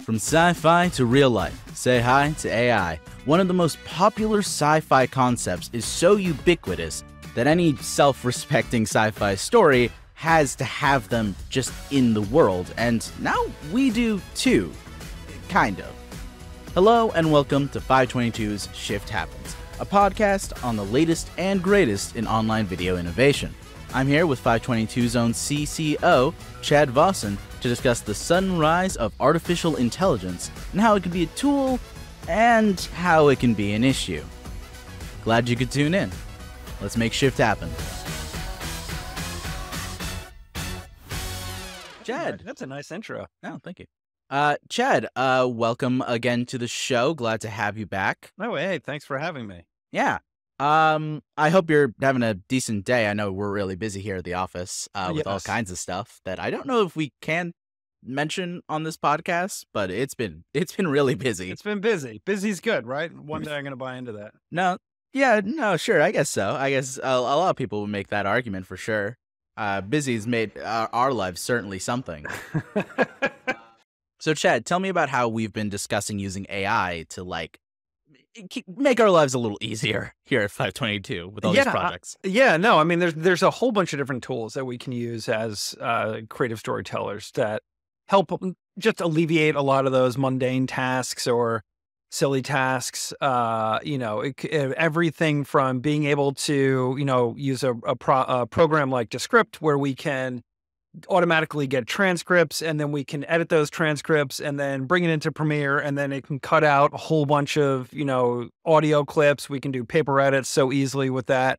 From sci-fi to real life, say hi to AI. One of the most popular sci-fi concepts is so ubiquitous that any self-respecting sci-fi story has to have them just in the world, and now we do too. Kind of. Hello and welcome to 522's Shift Happens, a podcast on the latest and greatest in online video innovation. I'm here with 522's own CCO, Chad Vossen, to discuss the sudden rise of artificial intelligence and how it can be a tool and how it can be an issue. Glad you could tune in. Let's make shift happen. Chad. That's a nice intro. Oh, thank you. Chad, welcome again to the show. Glad to have you back. Oh, hey, thanks for having me. Yeah. I hope you're having a decent day. I know we're really busy here at the office with all kinds of stuff that I don't know if we can mention on this podcast, but it's been really busy. It's been busy. Busy's good, right? One day I'm going to buy into that. No, sure. I guess so. I guess a lot of people would make that argument for sure. Busy's made our lives certainly something. So, Chad, tell me about how we've been discussing using AI to make our lives a little easier here at 522 with all these projects. There's a whole bunch of different tools that we can use as creative storytellers that help just alleviate a lot of those mundane tasks or silly tasks. Everything from being able to, use a program like Descript where we can automatically get transcripts, and then we can edit those transcripts and then bring it into Premiere, and then it can cut out a whole bunch of, audio clips. We can do paper edits so easily with that.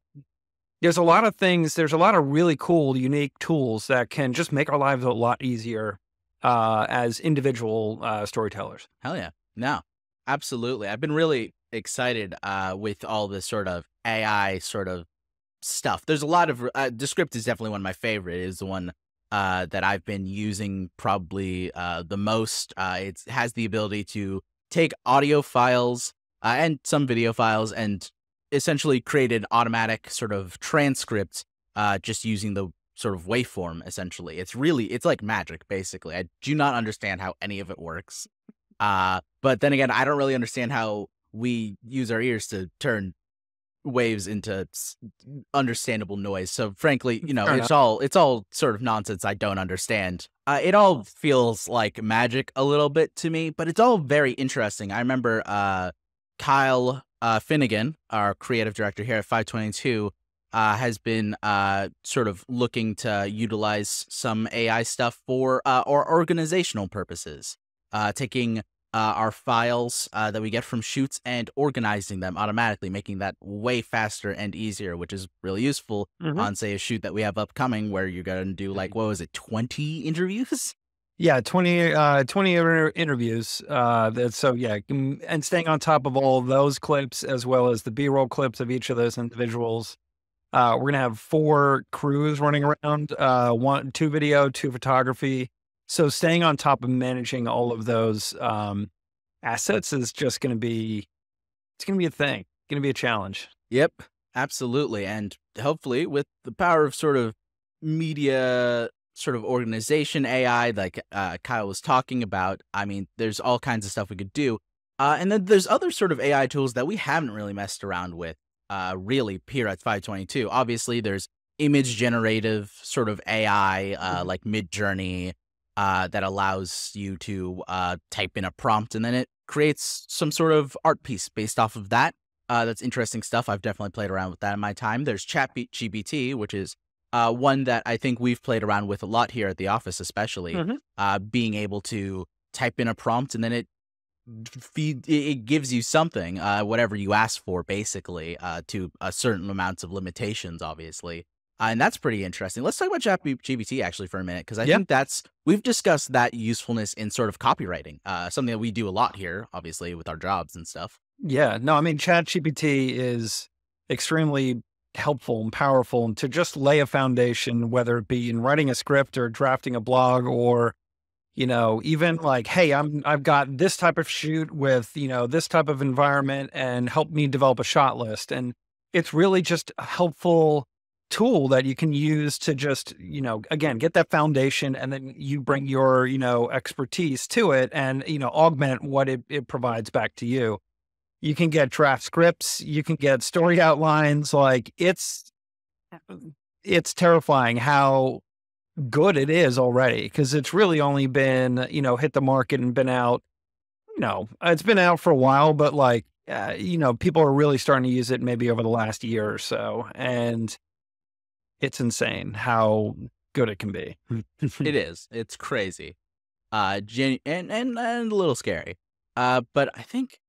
There's a lot of things. There's a lot of really cool, unique tools that can just make our lives a lot easier as individual storytellers. Hell yeah. No, absolutely. I've been really excited with all this sort of AI sort of stuff. There's a lot of Descript is definitely one of my favorite. It is the one that I've been using probably the most. It has the ability to take audio files and some video files and essentially create an automatic sort of transcript just using the sort of waveform, essentially. It's like magic, basically. I do not understand how any of it works. But then again, I don't really understand how we use our ears to turn waves into understandable noise. So frankly, it's all sort of nonsense I don't understand. It all feels like magic a little bit to me, but it's all very interesting. I remember Kyle Finnegan, our creative director here at 522, has been sort of looking to utilize some AI stuff for or organizational purposes, taking our files that we get from shoots and organizing them automatically, making that way faster and easier, which is really useful on, say, a shoot that we have upcoming where you're going to do 20 interviews? Yeah, 20 interviews. And staying on top of all of those clips as well as the B-roll clips of each of those individuals. We're going to have 4 crews running around, 2 video, 2 photography. So staying on top of managing all of those assets is just going to be, it's going to be a thing. It's going to be a challenge. Yep, absolutely. And hopefully with the power of sort of media sort of organization AI like Kyle was talking about, I mean, there's all kinds of stuff we could do. And then there's other sort of AI tools that we haven't really messed around with really here at 522. Obviously, there's image generative sort of AI like Midjourney, that allows you to type in a prompt and then it creates some sort of art piece based off of that. That's interesting stuff. I've definitely played around with that in my time. There's ChatGPT, which is one that I think we've played around with a lot here at the office, especially being able to type in a prompt and then it gives you something, whatever you ask for, basically, to a certain amounts of limitations, obviously. And that's pretty interesting. Let's talk about ChatGPT actually for a minute, because I think we've discussed that usefulness in sort of copywriting, something that we do a lot here, obviously, with our jobs and stuff. Yeah, no, I mean, ChatGPT is extremely helpful and powerful to just lay a foundation, whether it be in writing a script or drafting a blog or, even like, hey, I've got this type of shoot with, this type of environment and help me develop a shot list. And it's really just helpful tool that you can use to just, again, get that foundation, and then you bring your, expertise to it and, augment what it provides back to you. You can get draft scripts, you can get story outlines. Like it's terrifying how good it is already, because it's really only been, hit the market and been out, it's been out for a while, but like, people are really starting to use it maybe over the last year or so. And it's insane how good it can be. It is. It's crazy. And a little scary. But I think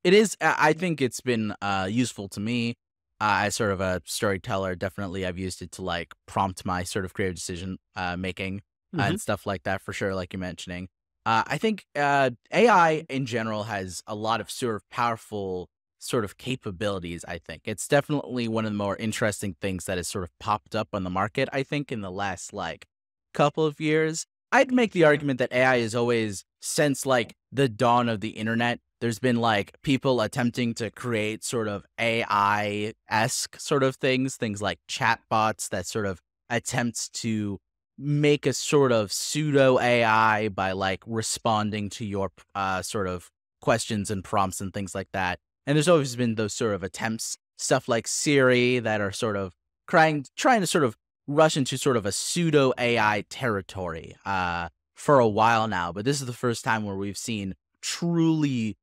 it is. I think it's been useful to me as sort of a storyteller. Definitely, I've used it to like prompt my sort of creative decision making Mhm. and stuff like that. For sure, like you're mentioning. I think AI in general has a lot of sort of powerful sort of capabilities. I think it's definitely one of the more interesting things that has sort of popped up on the market. I think in the last like couple of years, I'd make the argument that AI is always since like the dawn of the internet. There's been like people attempting to create sort of AI-esque sort of things like chatbots that sort of attempts to make a sort of pseudo AI by like responding to your sort of questions and prompts and things like that. And there's always been those sort of attempts, stuff like Siri that are sort of trying to sort of rush into sort of a pseudo AI territory for a while now. But this is the first time where we've seen truly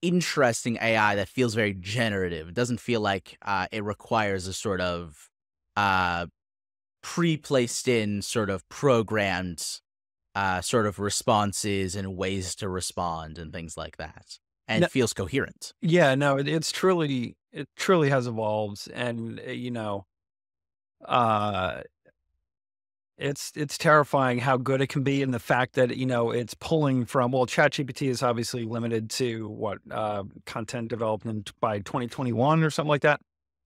interesting AI that feels very generative. It doesn't feel like it requires a sort of uh, pre-placed in sort of programmed sort of responses and ways to respond and things like that, and No, feels coherent. yeah, no, it truly has evolved. And, uh, it's terrifying how good it can be, and the fact that, it's pulling from, well, ChatGPT is obviously limited to what, content development by 2021 or something like that.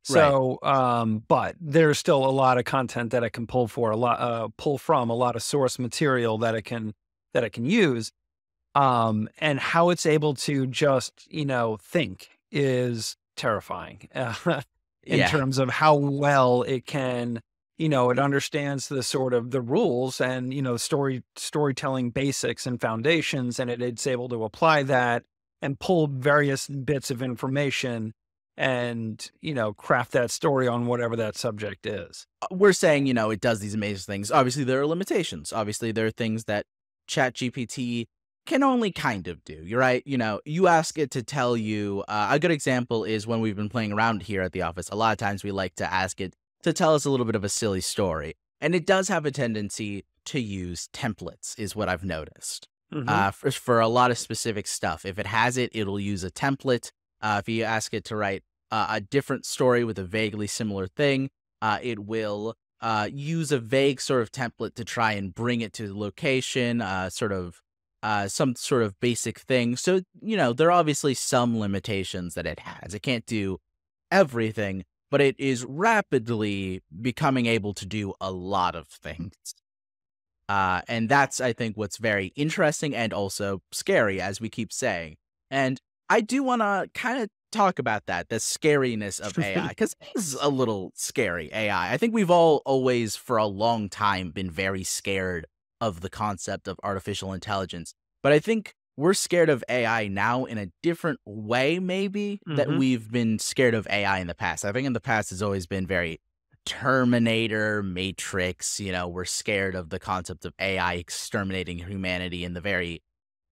Right. So, but there's still a lot of content that it can pull from, a lot of source material that it can use. And how it's able to just, think is terrifying, in Yeah. terms of how well it can, it understands the sort of the rules and, storytelling basics and foundations, and it's able to apply that and pull various bits of information and, craft that story on whatever that subject is. We're saying, it does these amazing things. Obviously, there are limitations. Obviously, there are things that ChatGPT can only kind of do. You're right. You ask it to tell you. A good example is when we've been playing around here at the office. A lot of times we like to ask it to tell us a little bit of a silly story. And it does have a tendency to use templates, is what I've noticed. Hmm. For a lot of specific stuff. If it has it, it'll use a template. If you ask it to write a different story with a vaguely similar thing, it will use a vague sort of template to try and bring it to the location, some sort of basic thing. So, there are obviously some limitations that it has. It can't do everything, but it is rapidly becoming able to do a lot of things. And that's, I think, what's very interesting and also scary, as we keep saying. And I do want to kind of talk about that, the scariness of AI, because it is a little scary, AI. I think we've all always, for a long time, been very scared of the concept of artificial intelligence. But I think we're scared of AI now in a different way, maybe, that Hmm. we've been scared of AI in the past. I think in the past, it's always been very Terminator, Matrix, we're scared of the concept of AI exterminating humanity in the very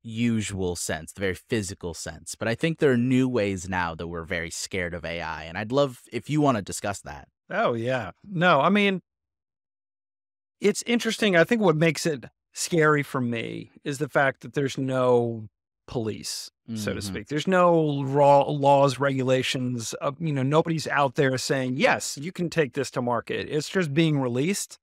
usual sense, the very physical sense. But I think there are new ways now that we're very scared of AI. And I'd love if you want to discuss that. Oh yeah. No, I mean, it's interesting. I think what makes it scary for me is the fact that there's no police, so to Hmm. speak. There's no raw laws, regulations. Nobody's out there saying, yes, you can take this to market. It's just being released.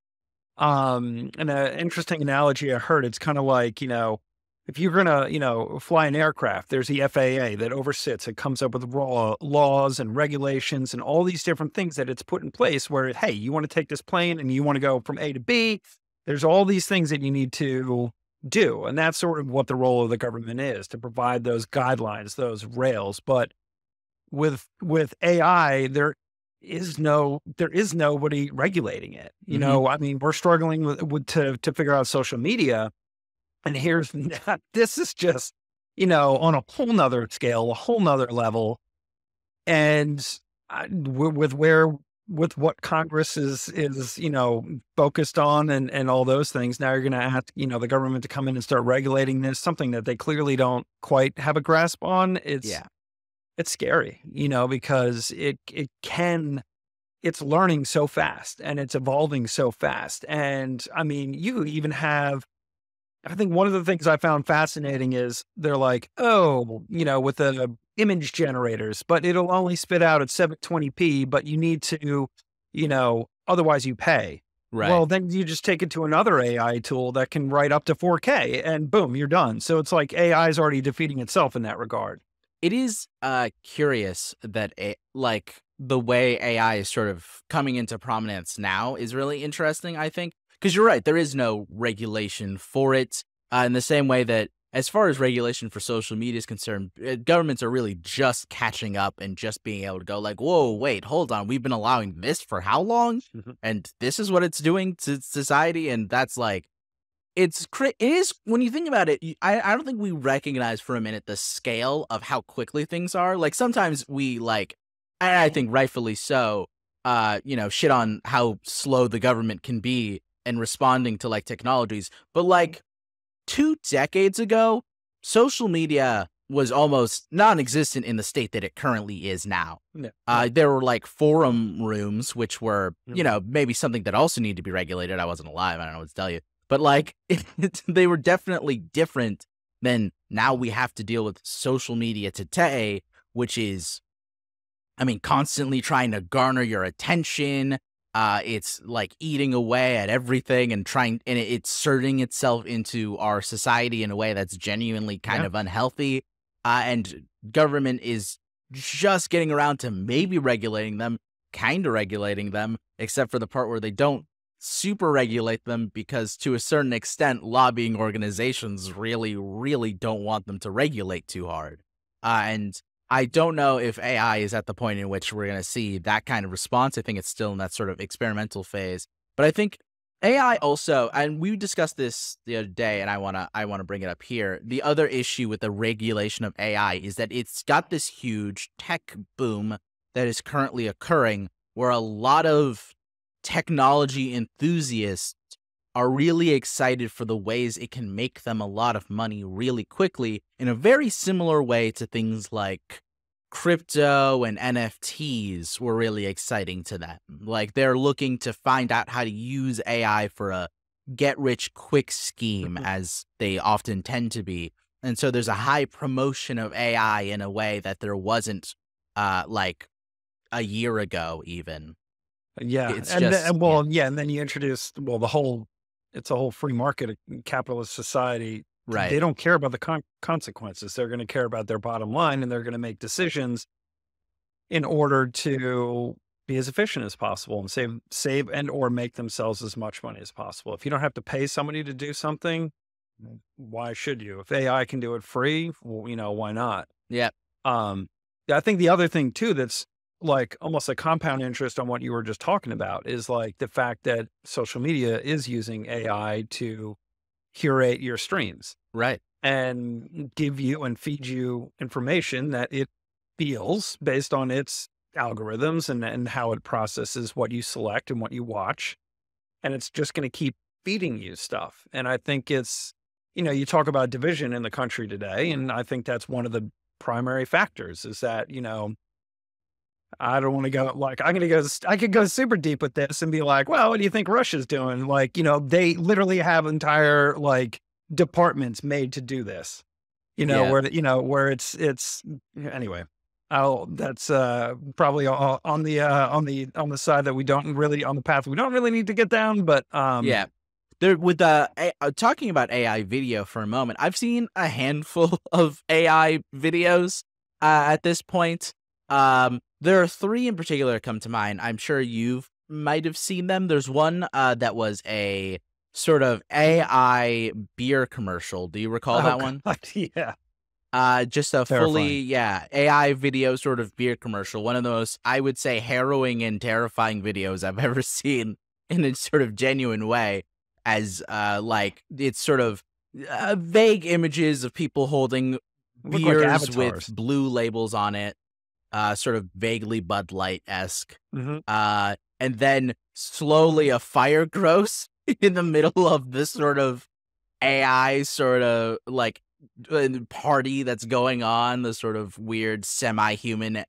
And an interesting analogy I heard, it's kind of like, if you're going to, fly an aircraft, there's the FAA that oversits. It comes up with raw laws and regulations and all these different things that it's put in place where, hey, you want to take this plane and you want to go from A to B. There's all these things that you need to do. And that's sort of what the role of the government is, to provide those guidelines, those rails. But with AI, there is nobody regulating it. You Hmm. know, I mean, we're struggling to figure out social media, and here's this is just, on a whole nother scale, a whole nother level. And with what Congress is focused on, and all those things, now you're going to ask the government to come in and start regulating this, something that they clearly don't quite have a grasp on. Yeah. It's scary, because it's learning so fast and it's evolving so fast. And I mean, you even have, I think one of the things I found fascinating is they're like, oh, with the image generators, but it'll only spit out at 720p, but you need to, otherwise you pay. Right. Well, then you just take it to another AI tool that can write up to 4K and boom, you're done. So it's like AI is already defeating itself in that regard. It is curious that like the way AI is sort of coming into prominence now is really interesting, I think, because you're right, there is no regulation for it in the same way that as far as regulation for social media is concerned, governments are really just catching up and just being able to go like, whoa, wait, hold on, we've been allowing this for how long? Mhm. And this is what it's doing to society. And that's like, it is when you think about it, I don't think we recognize for a minute the scale of how quickly things are. Like sometimes we like, and I think rightfully so, shit on how slow the government can be in responding to like technologies. But like 2 decades ago, social media was almost non-existent in the state that it currently is now. Yeah. Yeah. There were like forum rooms, which were, Mhm. maybe something that also needed to be regulated. I wasn't alive. I don't know what to tell you. But like, they were definitely different than now we have to deal with social media today, which is, I mean, constantly trying to garner your attention. It's like eating away at everything and it's inserting itself into our society in a way that's genuinely kind Yeah. of unhealthy. And government is just getting around to maybe regulating them, kind of regulating them, except for the part where they don't super regulate them because to a certain extent, lobbying organizations really, really don't want them to regulate too hard. And I don't know if AI is at the point in which we're going to see that kind of response. I think it's still in that sort of experimental phase. But I think AI also, and we discussed this the other day, and I want to bring it up here. The other issue with the regulation of AI is that it's got this huge tech boom that is currently occurring, where a lot of technology enthusiasts are really excited for the ways it can make them a lot of money really quickly in a very similar way to things like crypto and NFTs were really exciting to them. Like they're looking to find out how to use AI for a get rich quick scheme, Mhm. as they often tend to be. And so there's a high promotion of AI in a way that there wasn't like a year ago, even. Yeah. It's just, yeah, Well, yeah. And then you introduce, well, it's a whole free market, capitalist society. right. They don't care about the consequences. They're going to care about their bottom line, and they're going to make decisions in order to be as efficient as possible and save and or make themselves as much money as possible. If you don't have to pay somebody to do something, why should you? If AI can do it free, well, why not? Yeah. Um, I think the other thing too that's like almost a compound interest on what you were just talking about is like the fact that social media is using AI to curate your streams Right. and give you and feed you information that it feels based on its algorithms and how it processes what you select and what you watch. And it's just going to keep feeding you stuff. And I think you talk about division in the country today. And I think that's one of the primary factors is that, I don't want to go like, I could go super deep with this and be like, well, what do you think Russia's doing? Like, they literally have entire like departments made to do this, Yeah. where it's anyway. That's probably on the side that we don't really on the path we don't really need to get down, but Yeah. There with talking about AI video for a moment, I've seen a handful of AI videos at this point. There are three in particular that come to mind. I'm sure you've might have seen them. There's one that was a sort of AI beer commercial. Do you recall oh that one? god, yeah. Just a fully, Terrifying. yeah, AI video sort of beer commercial. One of the most, I would say, harrowing and terrifying videos I've ever seen in a sort of genuine way. As like it's sort of vague images of people holding Look like beers with avatars. blue labels on it, sort of vaguely Bud Light esque. Hmm. And then slowly a fire grows in the middle of this sort of AI sort of like party that's going on, the sort of weird semi-human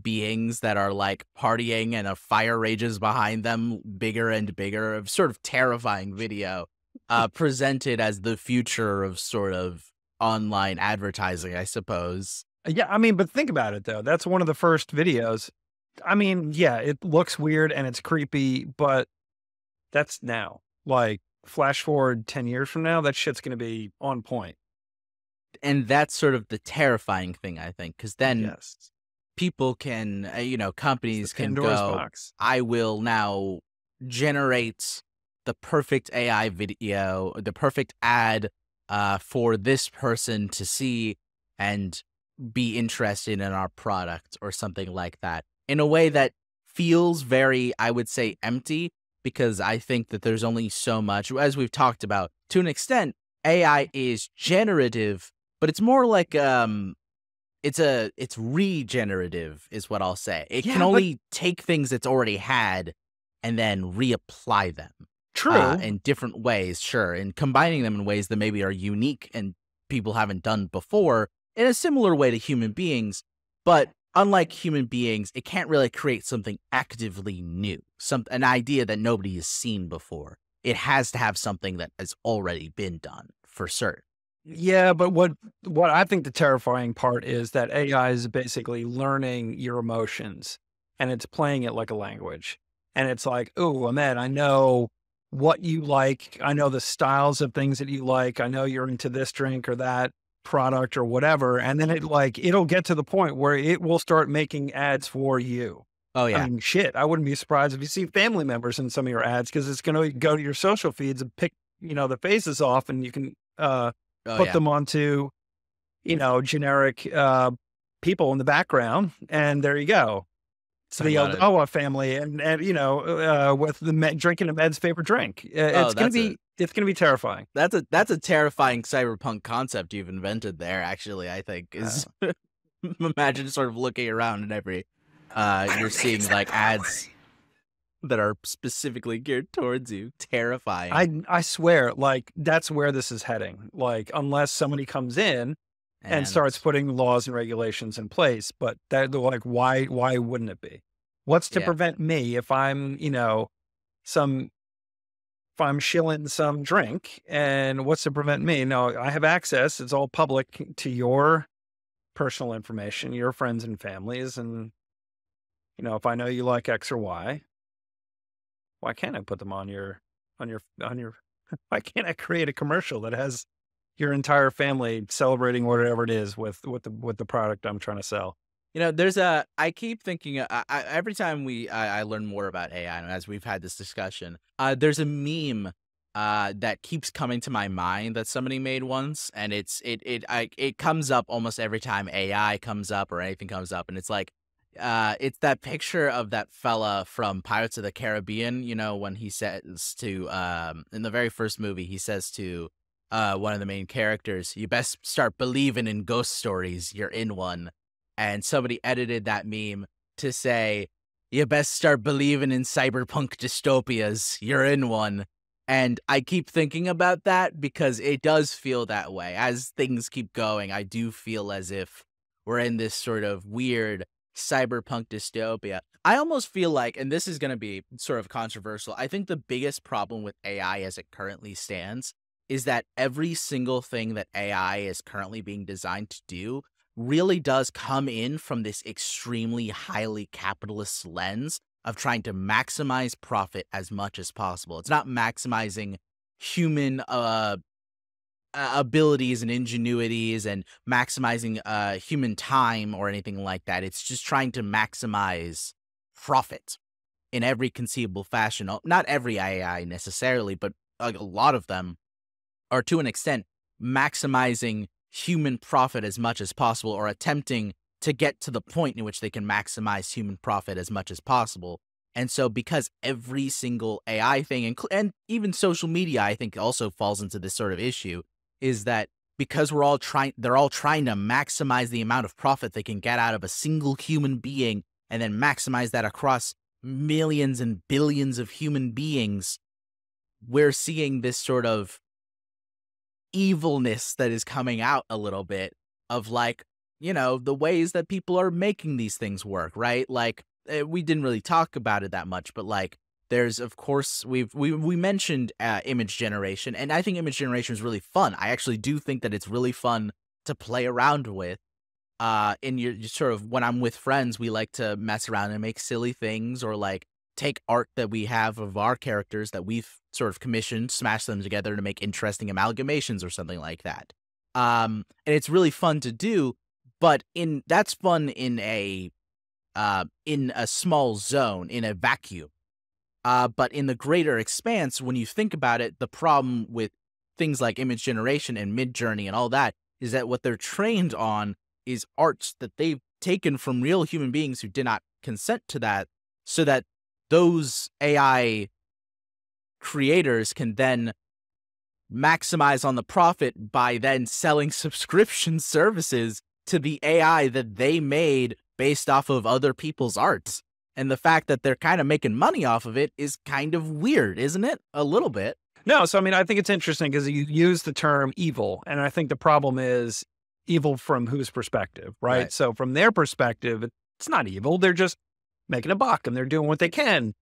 beings that are like partying and a fire rages behind them bigger and bigger, of sort of terrifying video presented as the future of sort of online advertising, I suppose. Yeah, I mean, but think about it though. That's one of the first videos. I mean, yeah, it looks weird and it's creepy, but that's now. Like, flash forward 10 years from now, that shit's gonna be on point. And that's sort of the terrifying thing, I think, because then Yes. people can, It's the companies can Pandora's go, box. I will now generate the perfect AI video, the perfect ad for this person to see and be interested in our product or something like that in a way that feels very, I would say, empty, because I think that there's only so much, as we've talked about, to an extent, AI is generative, but it's more like it's regenerative is what I'll say. It can Yeah, but only take things it's already had and then reapply them, true. in different ways, sure, and combining them in ways that maybe are unique and people haven't done before in a similar way to human beings. But unlike human beings, it can't really create something actively new, an idea that nobody has seen before. It has to have something that has already been done for certain. Yeah, but what I think the terrifying part is that AI is basically learning your emotions and it's playing it like a language. And it's like, "Oh, Ahmed, I know what you like. I know the styles of things that you like. I know you're into this drink or that product or whatever." And then it'll get to the point where it will start making ads for you. Oh I yeah. mean, shit, I wouldn't be surprised if you see family members in some of your ads because it's going to go to your social feeds and pick, the faces off and you can, Oh put yeah. them onto, generic, people in the background, and there you go. It's Talk the about it. Ogawa family and, with the drinking Ahmed's favorite drink. Oh, It's gonna be terrifying. that's a terrifying cyberpunk concept you've invented there, actually, I think, Uh, is imagine sort of looking around and I you're don't think it's seeing, that like, ads quality. that are specifically geared towards you. Terrifying. I swear, like, that's where this is heading, like, unless somebody comes in and And starts putting laws and regulations in place, but that they're like, why wouldn't it be? What's to yeah. prevent me if some if I'm shilling some drink and what's to prevent me? No, I have access. It's all public to your personal information, your friends and families. And, if I know you like X or Y, why can't I put them on your, why can't I create a commercial that has your entire family celebrating whatever it is with the product I'm trying to sell? I keep thinking, every time I learn more about AI, and as we've had this discussion, there's a meme that keeps coming to my mind that somebody made once, and it comes up almost every time AI comes up or anything comes up, and it's like, it's that picture of that fella from Pirates of the Caribbean, when he says to, in the very first movie, he says to one of the main characters, "You best start believing in ghost stories. You're in one." And somebody edited that meme to say, "You best start believing in cyberpunk dystopias. You're in one." And I keep thinking about that because it does feel that way. As things keep going, I do feel as if we're in this sort of weird cyberpunk dystopia. I almost feel like, and this is going to be sort of controversial, I think the biggest problem with AI as it currently stands is that every single thing that AI is currently being designed to do really does come in from this extremely highly capitalist lens of trying to maximize profit as much as possible. It's not maximizing human abilities and ingenuities and maximizing human time or anything like that. It's just trying to maximize profit in every conceivable fashion. Not every AI necessarily, but a lot of them are to an extent maximizing human profit as much as possible, or attempting to get to the point in which they can maximize human profit as much as possible. And so, because every single AI thing, and even social media, I think also falls into this sort of issue, is that because they're all trying to maximize the amount of profit they can get out of a single human being, and then maximize that across millions and billions of human beings, we're seeing this sort of evilness that is coming out a little bit of, like, the ways that people are making these things work, right? Like, we didn't really talk about it that much, but like, there's, of course, we mentioned image generation, and I think image generation is really fun. I actually do think that it's really fun to play around with. In your sort of, when I'm with friends, we like to mess around and make silly things, or like take art that we have of our characters that we've sort of commissioned, smash them together to make interesting amalgamations or something like that. And it's really fun to do, but that's fun in a small zone, in a vacuum. But in the greater expanse, when you think about it, the problem with things like image generation and Midjourney and all that is that what they're trained on is arts that they've taken from real human beings who did not consent to that, so that those AI creators can then maximize on the profit by then selling subscription services to the AI that they made based off of other people's arts. And the fact that they're kind of making money off of it is kind of weird, isn't it? A little bit. No, so I mean, I think it's interesting because you use the term evil, and I think the problem is evil from whose perspective, right? So from their perspective, it's not evil. They're just making a buck and they're doing what they can.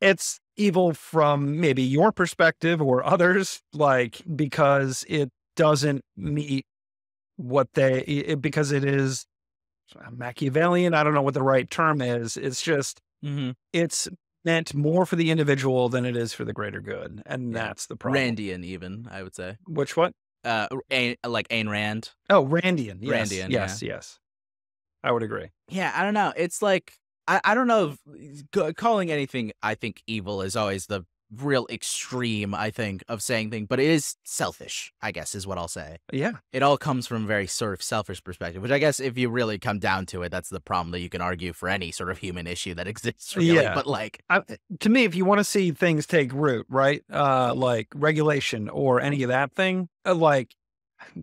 It's evil from maybe your perspective or others, like, because it doesn't meet because it is Machiavellian. I don't know what the right term is. It's just, it's meant more for the individual than it is for the greater good. And that's the problem. Randian, even, I would say. Which what? Like Ayn Rand. Oh, Randian. Yes. Randian, yes. I would agree. Yeah, I don't know. It's like, I don't know if calling anything, I think, evil is always the real extreme, I think, of saying things, but it is selfish, I guess, is what I'll say. Yeah. It all comes from a very sort of selfish perspective, which I guess if you really come down to it, that's the problem that you can argue for any sort of human issue that exists, really. Yeah. But like, to me, if you want to see things take root, right? Like regulation or any of that thing,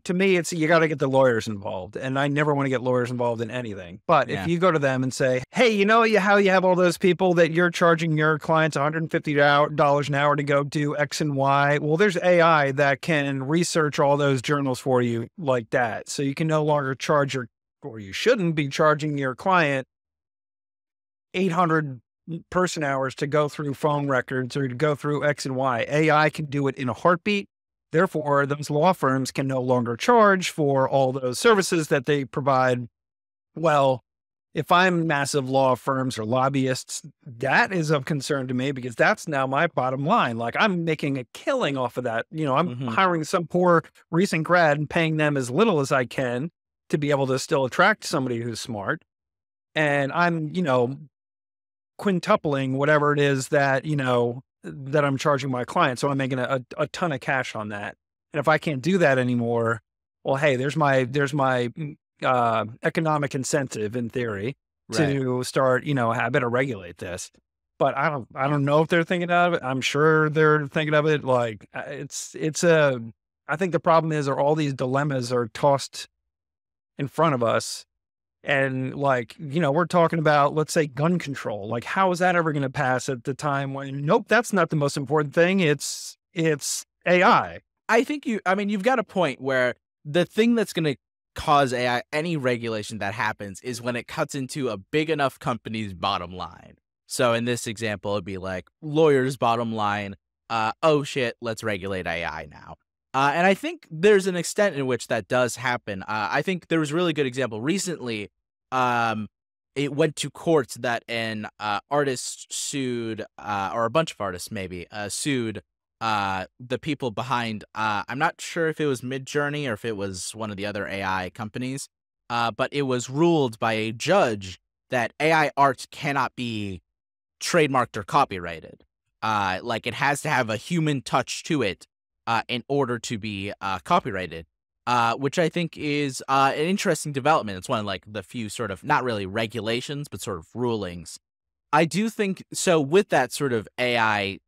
to me, it's, you got to get the lawyers involved, and I never want to get lawyers involved in anything. But if you go to them and say, hey, you know how you have all those people that you're charging your clients $150 an hour to go do X and Y? Well, there's AI that can research all those journals for you like that. So you can no longer charge or you shouldn't be charging your client 800 person hours to go through phone records or to go through X and Y. AI can do it in a heartbeat. Therefore, those law firms can no longer charge for all those services that they provide. Well, if I'm massive law firms or lobbyists, that is of concern to me, because that's now my bottom line. Like, I'm making a killing off of that. I'm hiring some poor recent grad and paying them as little as I can to be able to still attract somebody who's smart. And I'm, quintupling whatever it is that, that I'm charging my client. So I'm making a ton of cash on that. And if I can't do that anymore, well, hey, there's my economic incentive in theory to start, I better regulate this. But I don't know if they're thinking of it. I'm sure they're thinking of it. Like, I think the problem is, all these dilemmas are tossed in front of us. And we're talking about, let's say, gun control. Like, how is that ever going to pass at the time when, nope, that's not the most important thing. It's AI. I think you've got a point where the thing that's going to cause AI, any regulation that happens, is when it cuts into a big enough company's bottom line. So in this example, it'd be like lawyers' bottom line. Oh shit, let's regulate AI now. And I think there's an extent in which that does happen. I think there was a really good example recently. It went to court that an artist sued, or a bunch of artists maybe, sued the people behind, I'm not sure if it was Midjourney or if it was one of the other AI companies, but it was ruled by a judge that AI art cannot be trademarked or copyrighted. Like, it has to have a human touch to it in order to be copyrighted. which I think is an interesting development. It's one of like the few sort of not really regulations, but sort of rulings. I do think so. With that sort of AI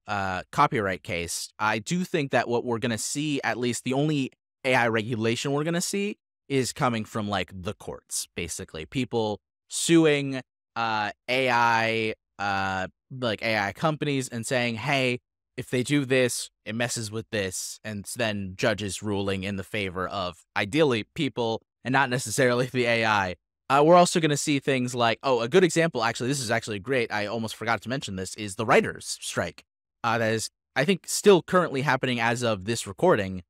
copyright case, I do think that what we're going to see, at least the only AI regulation we're going to see, is coming from like the courts, basically. People suing AI, like AI companies and saying, hey, if they do this, it messes with this. And then judges ruling in the favor of ideally people and not necessarily the AI. We're also going to see things like, oh, a good example, actually, this is actually great. I almost forgot to mention this, is the writers' strike. That is, I think, still currently happening as of this recording,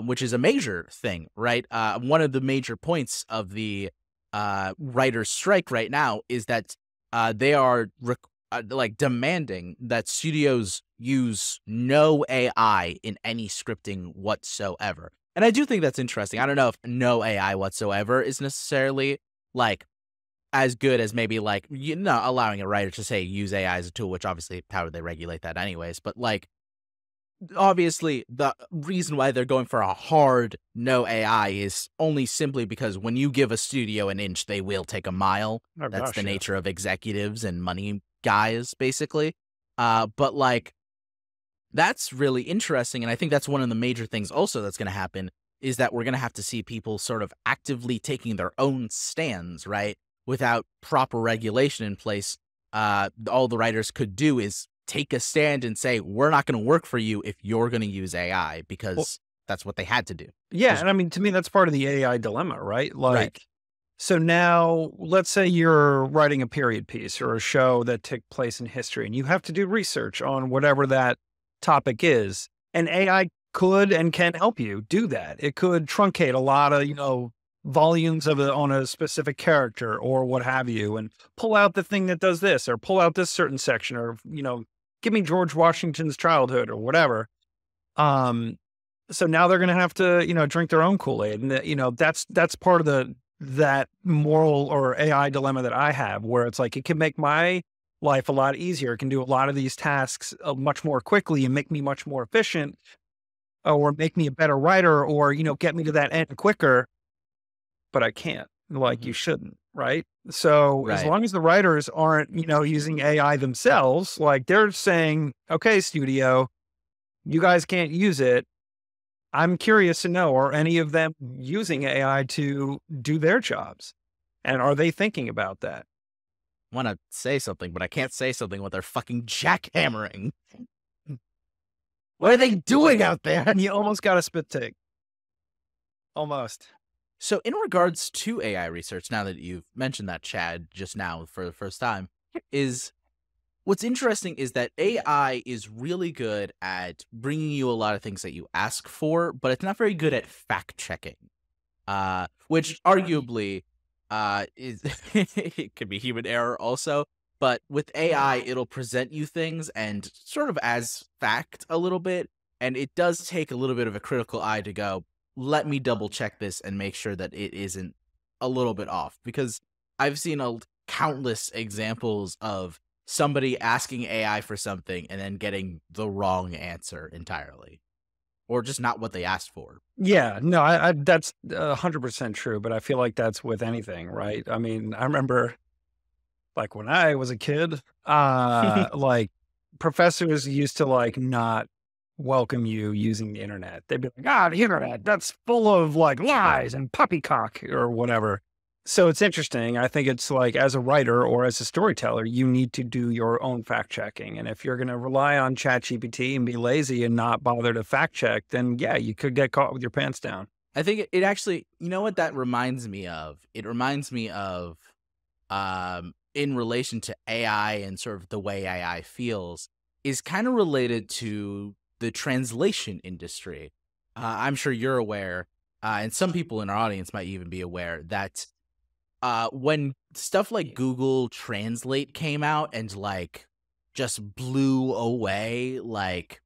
which is a major thing, right? One of the major points of the writers' strike right now is that they are like demanding that studios use no AI in any scripting whatsoever. And I do think that's interesting. I don't know if no AI whatsoever is necessarily like as good as maybe like allowing a writer to say use AI as a tool, which obviously how would they regulate that anyways? But like obviously the reason why they're going for a hard no AI is only simply because when you give a studio an inch, they will take a mile. Oh That's the gosh, yeah. nature of executives and money guys, basically. But like that's really interesting. And I think that's one of the major things also that's going to happen is that we're going to have to see people sort of actively taking their own stands, right? Without proper regulation in place. All the writers could do is take a stand and say, we're not going to work for you if you're going to use AI Well, because that's what they had to do. yeah, There's and I mean, to me, that's part of the AI dilemma, right? right. Like, so now let's say you're writing a period piece or a show that took place in history, and you have to do research on whatever that topic is, and AI could and can help you do that. It could truncate a lot of, volumes of on a specific character or what have you, and pull out the thing that does this or pull out this certain section or, give me George Washington's childhood or whatever. Um, so now they're going to have to, drink their own Kool-Aid. And that's part of that moral or AI dilemma that I have, where it's like, it can make my life a lot easier. It can do a lot of these tasks much more quickly and make me much more efficient, or make me a better writer, or, get me to that end quicker, but I can't, like, you Mhm. shouldn't. Right. So as Right. long as the writers aren't, using AI themselves, like they're saying, okay, studio, you guys can't use it. I'm curious to know, are any of them using AI to do their jobs? And are they thinking about that? Want to say something, but I can't say something when they're fucking jackhammering. What are they doing out there? And you almost got a spit take. Almost. So, in regards to AI research, now that you've mentioned that, Chad, just now for the first time, is what's interesting is that AI is really good at bringing you a lot of things that you ask for, but it's not very good at fact checking. Which arguably is it could be human error also. But with AI, it'll present you things and sort of as fact a little bit, and it does take a little bit of a critical eye to go, let me double check this and make sure that it isn't a little bit off. Because I've seen countless examples of somebody asking AI for something and then getting the wrong answer entirely, or just not what they asked for. Yeah, no, I that's 100% true, but I feel like that's with anything, right? I mean, I remember like when I was a kid, like professors used to like not welcome you using the internet. They'd be like, "Ah, the internet, that's full of like lies and poppycock or whatever." So it's interesting. I think it's like as a writer or as a storyteller, you need to do your own fact checking. And if you're going to rely on ChatGPT and be lazy and not bother to fact check, then yeah, you could get caught with your pants down. I think it actually, you know what that reminds me of? It reminds me of, in relation to AI and sort of the way AI feels, is kind of related to the translation industry. I'm sure you're aware, and some people in our audience might even be aware that when stuff like Google Translate came out and like just blew away like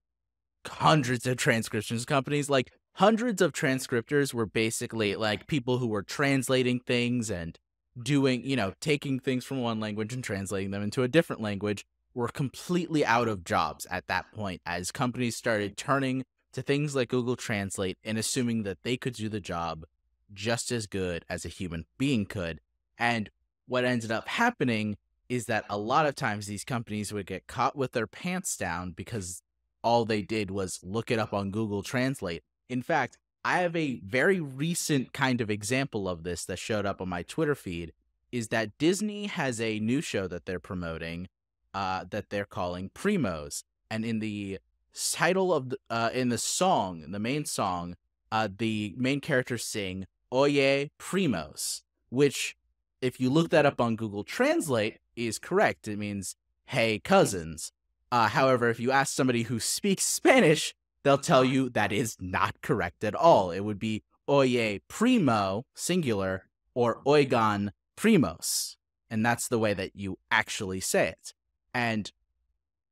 hundreds of transcriptions companies, like hundreds of transcriptors were basically like people who were translating things and doing, taking things from one language and translating them into a different language, were completely out of jobs at that point as companies started turning to things like Google Translate and assuming that they could do the job just as good as a human being could. And what ended up happening is that a lot of times these companies would get caught with their pants down because all they did was look it up on Google Translate. In fact, I have a very recent kind of example of this that showed up on my Twitter feed is that Disney has a new show that they're promoting that they're calling Primos. And in the title of in the song, the main song, the main characters sing Oye Primos, which if you look that up on Google Translate is correct. It means, hey, cousins. However, if you ask somebody who speaks Spanish, they'll tell you that is not correct at all. It would be oye primo, singular, or oigan primos. And that's the way that you actually say it. And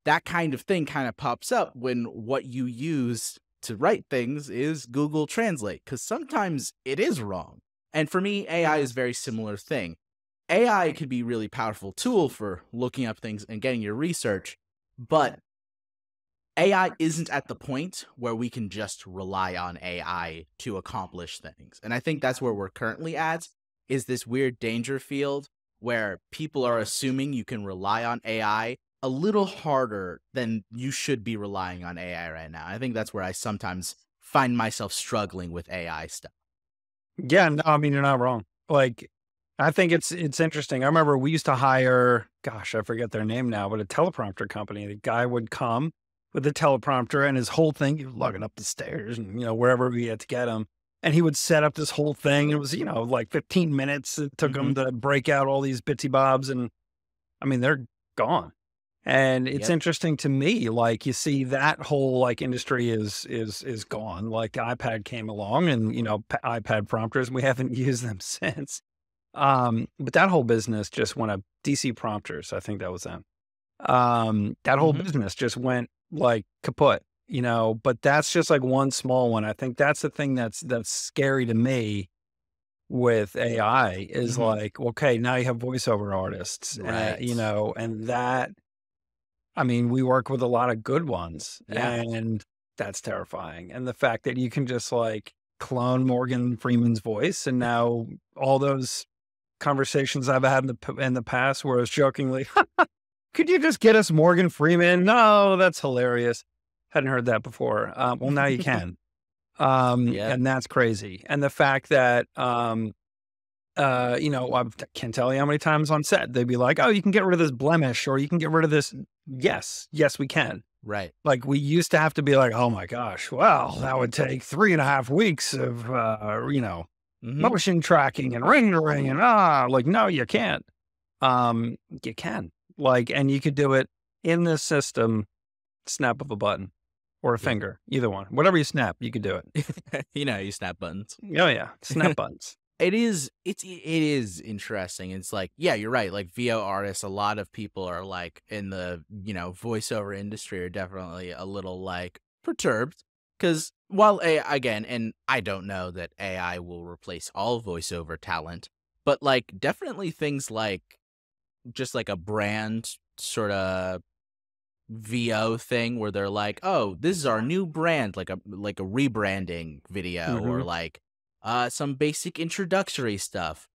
that kind of thing kind of pops up when what you use to write things is Google Translate, because sometimes it is wrong. And for me, AI is a very similar thing. AI could be a really powerful tool for looking up things and getting your research, but AI isn't at the point where we can just rely on AI to accomplish things. And I think that's where we're currently at, is this weird danger field where people are assuming you can rely on AI a little harder than you should be relying on AI right now. I think that's where I sometimes find myself struggling with AI stuff. Yeah, no, I mean, you're not wrong. Like, I think it's interesting. I remember we used to hire, gosh, I forget their name now, but a teleprompter company. The guy would come with a teleprompter and his whole thing, he was lugging up the stairs and, wherever we had to get him. And he would set up this whole thing. It was, like 15 minutes. It took him to break out all these bitsy bobs. And I mean, they're gone. And it's Yep. interesting to me, like you see that whole like industry is gone. Like the iPad came along and, iPad prompters, and we haven't used them since. But that whole business just went up. DC prompters, I think that was them. That whole business just went like kaput, but that's just like one small one. I think that's the thing that's scary to me with AI is like, okay, now you have voiceover artists, Right. and that, I mean, we work with a lot of good ones Yeah. and that's terrifying. And the fact that you can just like clone Morgan Freeman's voice and now all those conversations I've had in the past where I was jokingly, could you just get us Morgan Freeman? No, that's hilarious. Hadn't heard that before. Well, now you can. Yep. And that's crazy. And the fact that, I can't tell you how many times on set they'd be like, oh, you can get rid of this blemish or you can get rid of this. Yes, we can. Right. Like we used to have to be like, oh my gosh, well, that would take 3.5 weeks of, motion tracking and rendering and like, no, you can't. You can like, and you could do it in this system, snap of a button or a Yep. finger, either one, whatever you snap, you could do it. You snap buttons. Oh yeah. Snap buttons. It is interesting. It's like, yeah, you're right. Like VO artists, a lot of people are like in the, voiceover industry are definitely a little like perturbed because while again, and I don't know that AI will replace all voiceover talent, but like definitely things like just like a brand sort of VO thing where they're like, "Oh, this is our new brand," like a rebranding video or like some basic introductory stuff.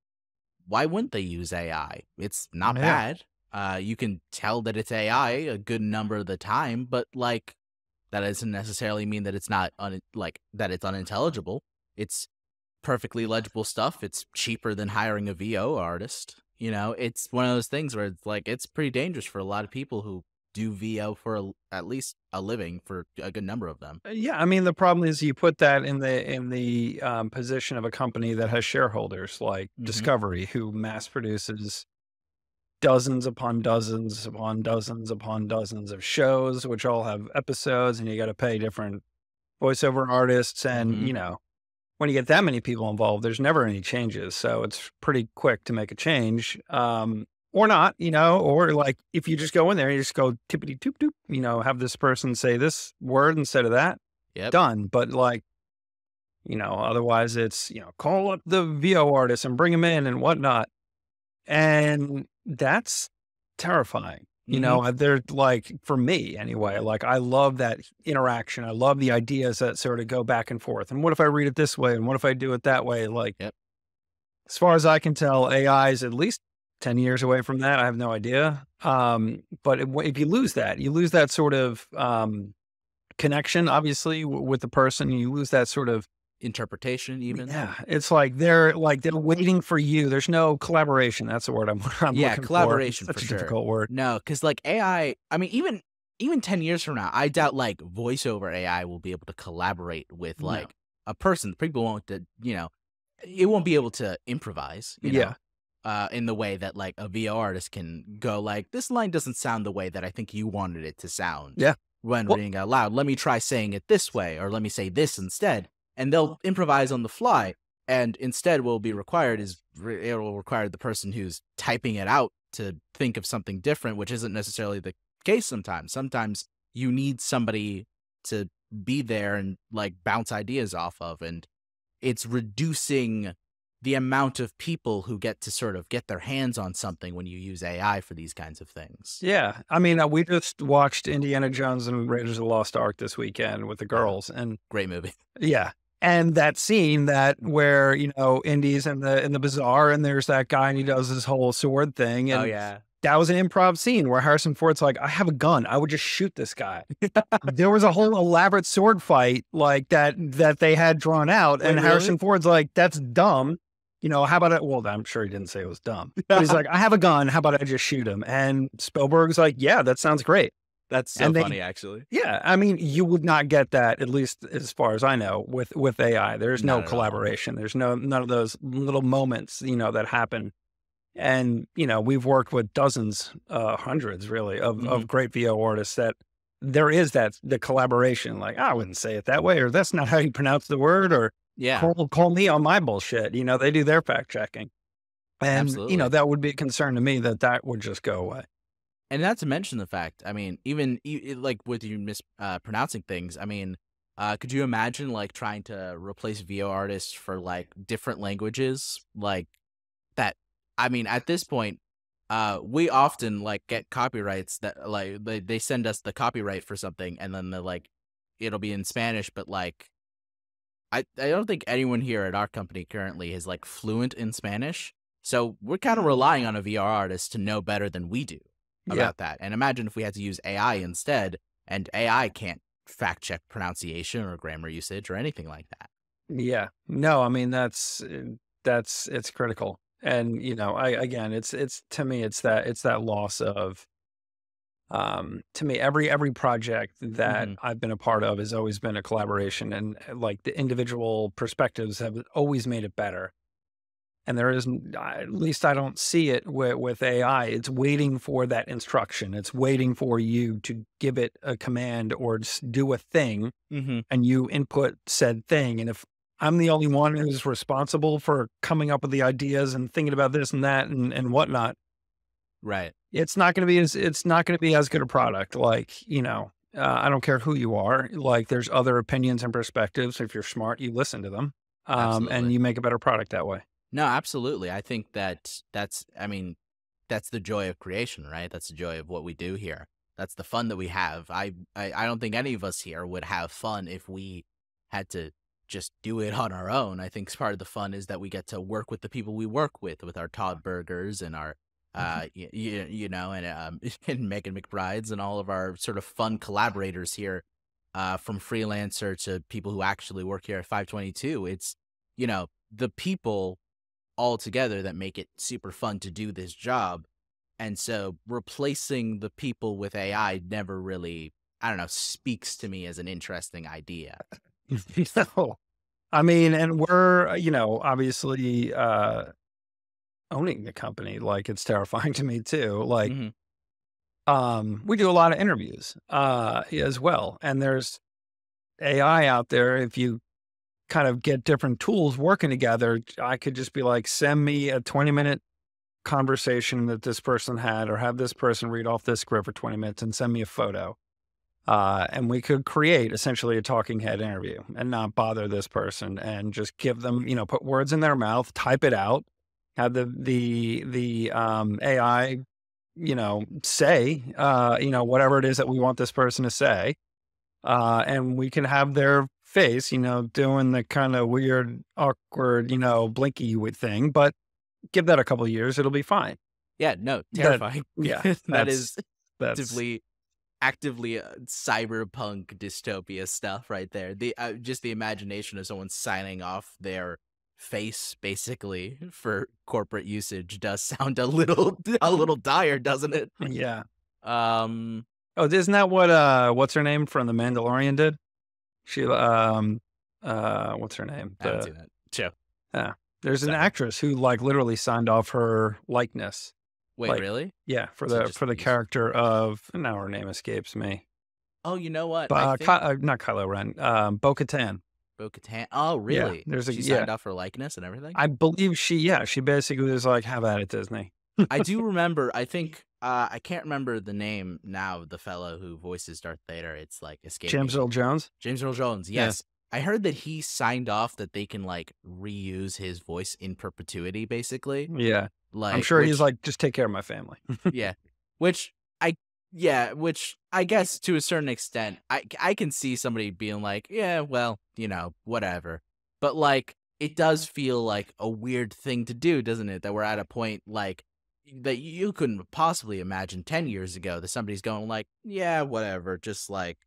Why wouldn't they use AI? It's not Yeah. bad. You can tell that it's AI a good number of the time, but like that doesn't necessarily mean that it's not that it's unintelligible. It's perfectly legible stuff. It's cheaper than hiring a VO artist. It's one of those things where it's like it's pretty dangerous for a lot of people who do VO for at least a living for a good number of them. Yeah, I mean, the problem is you put that in the position of a company that has shareholders like Hmm. Discovery, who mass produces dozens upon dozens upon dozens upon dozens of shows, which all have episodes, and you got to pay different voiceover artists. And, Hmm. when you get that many people involved, there's never any changes. So it's pretty quick to make a change. Or not, or like if you just go in there and you just go tippity toop doop, have this person say this word instead of that, Yep. done. But like, otherwise it's, call up the VO artist and bring him in and whatnot. And that's terrifying. You Mhm. know, they're like, for me anyway, like I love that interaction. I love the ideas that sort of go back and forth. And what if I read it this way? And what if I do it that way? Like, Yep. as far as I can tell, AI is at least 10 years away from that. I have no idea. But if you lose that sort of connection, obviously, with the person, you lose that sort of, Interpretation even. yeah, it's like they're waiting for you. There's no collaboration. That's the word I'm Yeah, looking for. It's collaboration for such a sure. difficult word. No, because like AI, I mean, even 10 years from now, I doubt like voice over AI will be able to collaborate with No. like a person. People won't, it won't be able to improvise, Yeah. in the way that like a VO artist can go like, this line doesn't sound the way that I think you wanted it to sound Yeah. when Well, reading out loud. Let me try saying it this way, or let me say this instead. And they'll improvise on the fly. And instead, what will be required is it will require the person who's typing it out to think of something different, which isn't necessarily the case sometimes. Sometimes you need somebody to be there and like bounce ideas off of. And it's reducing the amount of people who get to sort of get their hands on something when you use AI for these kinds of things. yeah. I mean, we just watched Indiana Jones and Raiders of the Lost Ark this weekend with the Uh, girls, and Great movie. yeah. And that scene that where, Indy's in the bazaar and there's that guy and he does this whole sword thing. Oh, And yeah. that was an improv scene where Harrison Ford's like, I have a gun. I would just shoot this guy. There was a whole elaborate sword fight like that they had drawn out. Wait, And really? Harrison Ford's like, that's dumb. How about it? Well, I'm sure he didn't say it was dumb, but he's like, I have a gun. How about I just shoot him? And Spielberg's like, yeah, that sounds great. That's so And they funny, actually. yeah, I mean, you would not get that, at least as far as I know, with AI. There's no Not at all. collaboration. There's none of those little moments, that happen. And, we've worked with dozens, hundreds really of Mhm. great VO artists that there is the collaboration. Like, I wouldn't say it that way, or that's not how you pronounce the word, or Yeah, call me on my bullshit. They do their fact checking. And, absolutely. that would be a concern to me that would just go away. And not to mention the fact, I mean, even like with you pronouncing things, I mean, could you imagine like trying to replace VO artists for like different languages? Like that, I mean, at this point, we often like get copyrights that like they send us the copyright for something and then they're like, it'll be in Spanish, but like, I don't think anyone here at our company currently is like fluent in Spanish. So we're kind of relying on a VR artist to know better than we do Yeah. about that. And imagine if we had to use AI instead, and AI can't fact check pronunciation or grammar usage or anything like that. Yeah. No, I mean, it's critical. And, I again, it's to me, it's that loss of, to me, every project that Hmm. I've been a part of has always been a collaboration, and like the individual perspectives have always made it better. And there isn't, at least I don't see it with AI. It's waiting for that instruction. It's waiting for you to give it a command or just do a thing, Hmm. and you input said thing. And if I'm the only one who's responsible for coming up with the ideas and thinking about this and that and whatnot, Right. it's not going to be as good a product. Like, I don't care who you are. Like, there's other opinions and perspectives. If you're smart, you listen to them, and Absolutely. you make a better product that way. No, absolutely. I think I mean, that's the joy of creation, right? That's the joy of what we do here. That's the fun that we have. I don't think any of us here would have fun if we had to just do it on our own. I think part of the fun is that we get to work with the people we work with our Todd Burgers and our, Mhm. and and Megan McBrides and all of our sort of fun collaborators here, from freelancer to people who actually work here at 522. It's, the people all together that make it super fun to do this job. And so replacing the people with AI never really, I don't know, speaks to me as an interesting idea. No. I mean, and we're, obviously, owning the company. Like, it's terrifying to me too. Like, Hmm. we do a lot of interviews, as well. And there's AI out there. If you kind of get different tools working together, I could just be like, send me a 20-minute conversation that this person had, or have this person read off this script for 20 minutes and send me a photo. And we could create essentially a talking head interview and not bother this person and just give them, put words in their mouth, type it out, have the AI say, whatever it is that we want this person to say. And we can have their face, doing the kind of weird, awkward, blinky thing, but give that a couple of years, it'll be fine. Yeah, no, That, terrifying. yeah, That is that's, actively actively cyberpunk dystopia stuff right there. The just the imagination of someone signing off their face basically for corporate usage does sound a little dire, doesn't it? yeah. Um, Oh, isn't that what, what's her name from The Mandalorian did? She, what's her name? I haven't seen that show. Yeah. There's an Sorry. actress who like literally signed off her likeness. Wait, Like, really? yeah, for To the just for the use. character of, now her name escapes me. Oh, you know what? I But think not Kylo Ren, Bo-Katan. Bo-Katan. Oh, Yeah, really? there's a She yeah. signed off for likeness and everything. I believe she basically was like, "Have at it, Disney." I do remember. I think I can't remember the name now. The fellow who voices Darth Vader. It's like escaping James me. Earl Jones. James Earl Jones. Yeah, Yes, I heard that he signed off that they can like reuse his voice in perpetuity, basically. yeah. I'm Like, sure he's which like, "Just take care of my family." yeah, which I yeah, which I guess to a certain extent, I can see somebody being like, yeah, well, whatever. But like, it does feel like a weird thing to do, doesn't it? That we're at a point like that you couldn't possibly imagine 10 years ago that somebody's going like, yeah, whatever, just like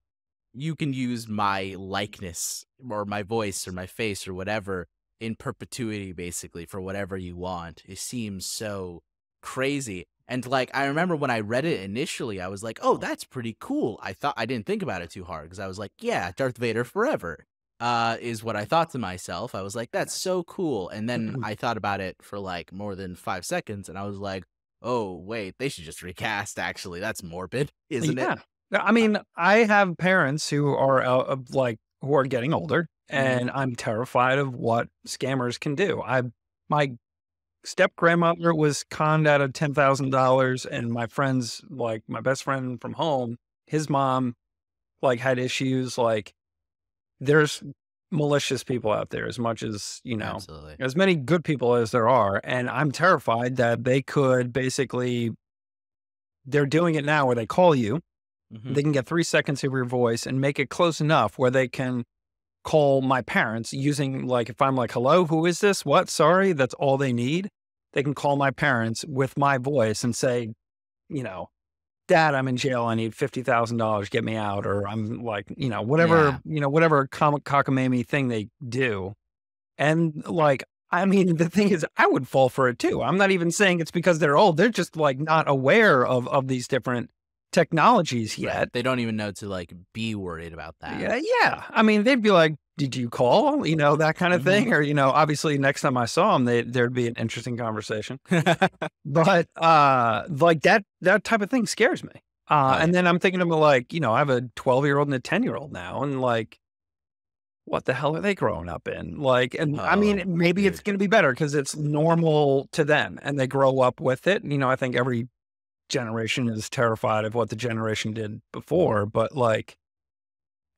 you can use my likeness or my voice or my face or whatever in perpetuity, basically, for whatever you want. It seems so crazy. And like, I remember when I read it initially, I was like, oh, that's pretty cool. I didn't think about it too hard because I was like, yeah, Darth Vader forever, is what I thought to myself. I was like, that's so cool. And then I thought about it for like more than 5 seconds and I was like, oh, wait, they should just recast. Actually, that's morbid, isn't it? Yeah. I mean, I have parents who are who are getting older, Mm-hmm. and I'm terrified of what scammers can do. My step grandmother was conned out of $10,000, and my friends, like my best friend from home, his mom, like had issues. Like, there's malicious people out there as much as Absolutely. as many good people as there are, and I'm terrified that they could basically. They're doing it now where they call you. Mm-hmm. They can get 3 seconds of your voice and make it close enough where they can call my parents using, like, if I'm like, "Hello, who is this? What? Sorry." That's all they need. They can call my parents with my voice and say, you know, "Dad, I'm in jail. I need $50,000. Get me out." Or I'm like, Yeah. whatever cockamamie thing they do. And like, I mean, the thing is, I would fall for it too. I'm not even saying it's because they're old. They're just like not aware of these different technologies Right. yet. They don't even know to like be worried about that. Yeah, yeah. I mean, they'd be like, "Did you call?" That kind of Hmm. thing. Or, obviously next time I saw them, there'd be an interesting conversation. But like that type of thing scares me. Oh And yeah. then I'm thinking of like, I have a 12-year-old and a 10-year-old now, and like, what the hell are they growing up in? Like, and I mean, Oh, maybe it's dude. going to be better because it's normal to them and they grow up with it. I think every generation is terrified of what the generation did before, but like,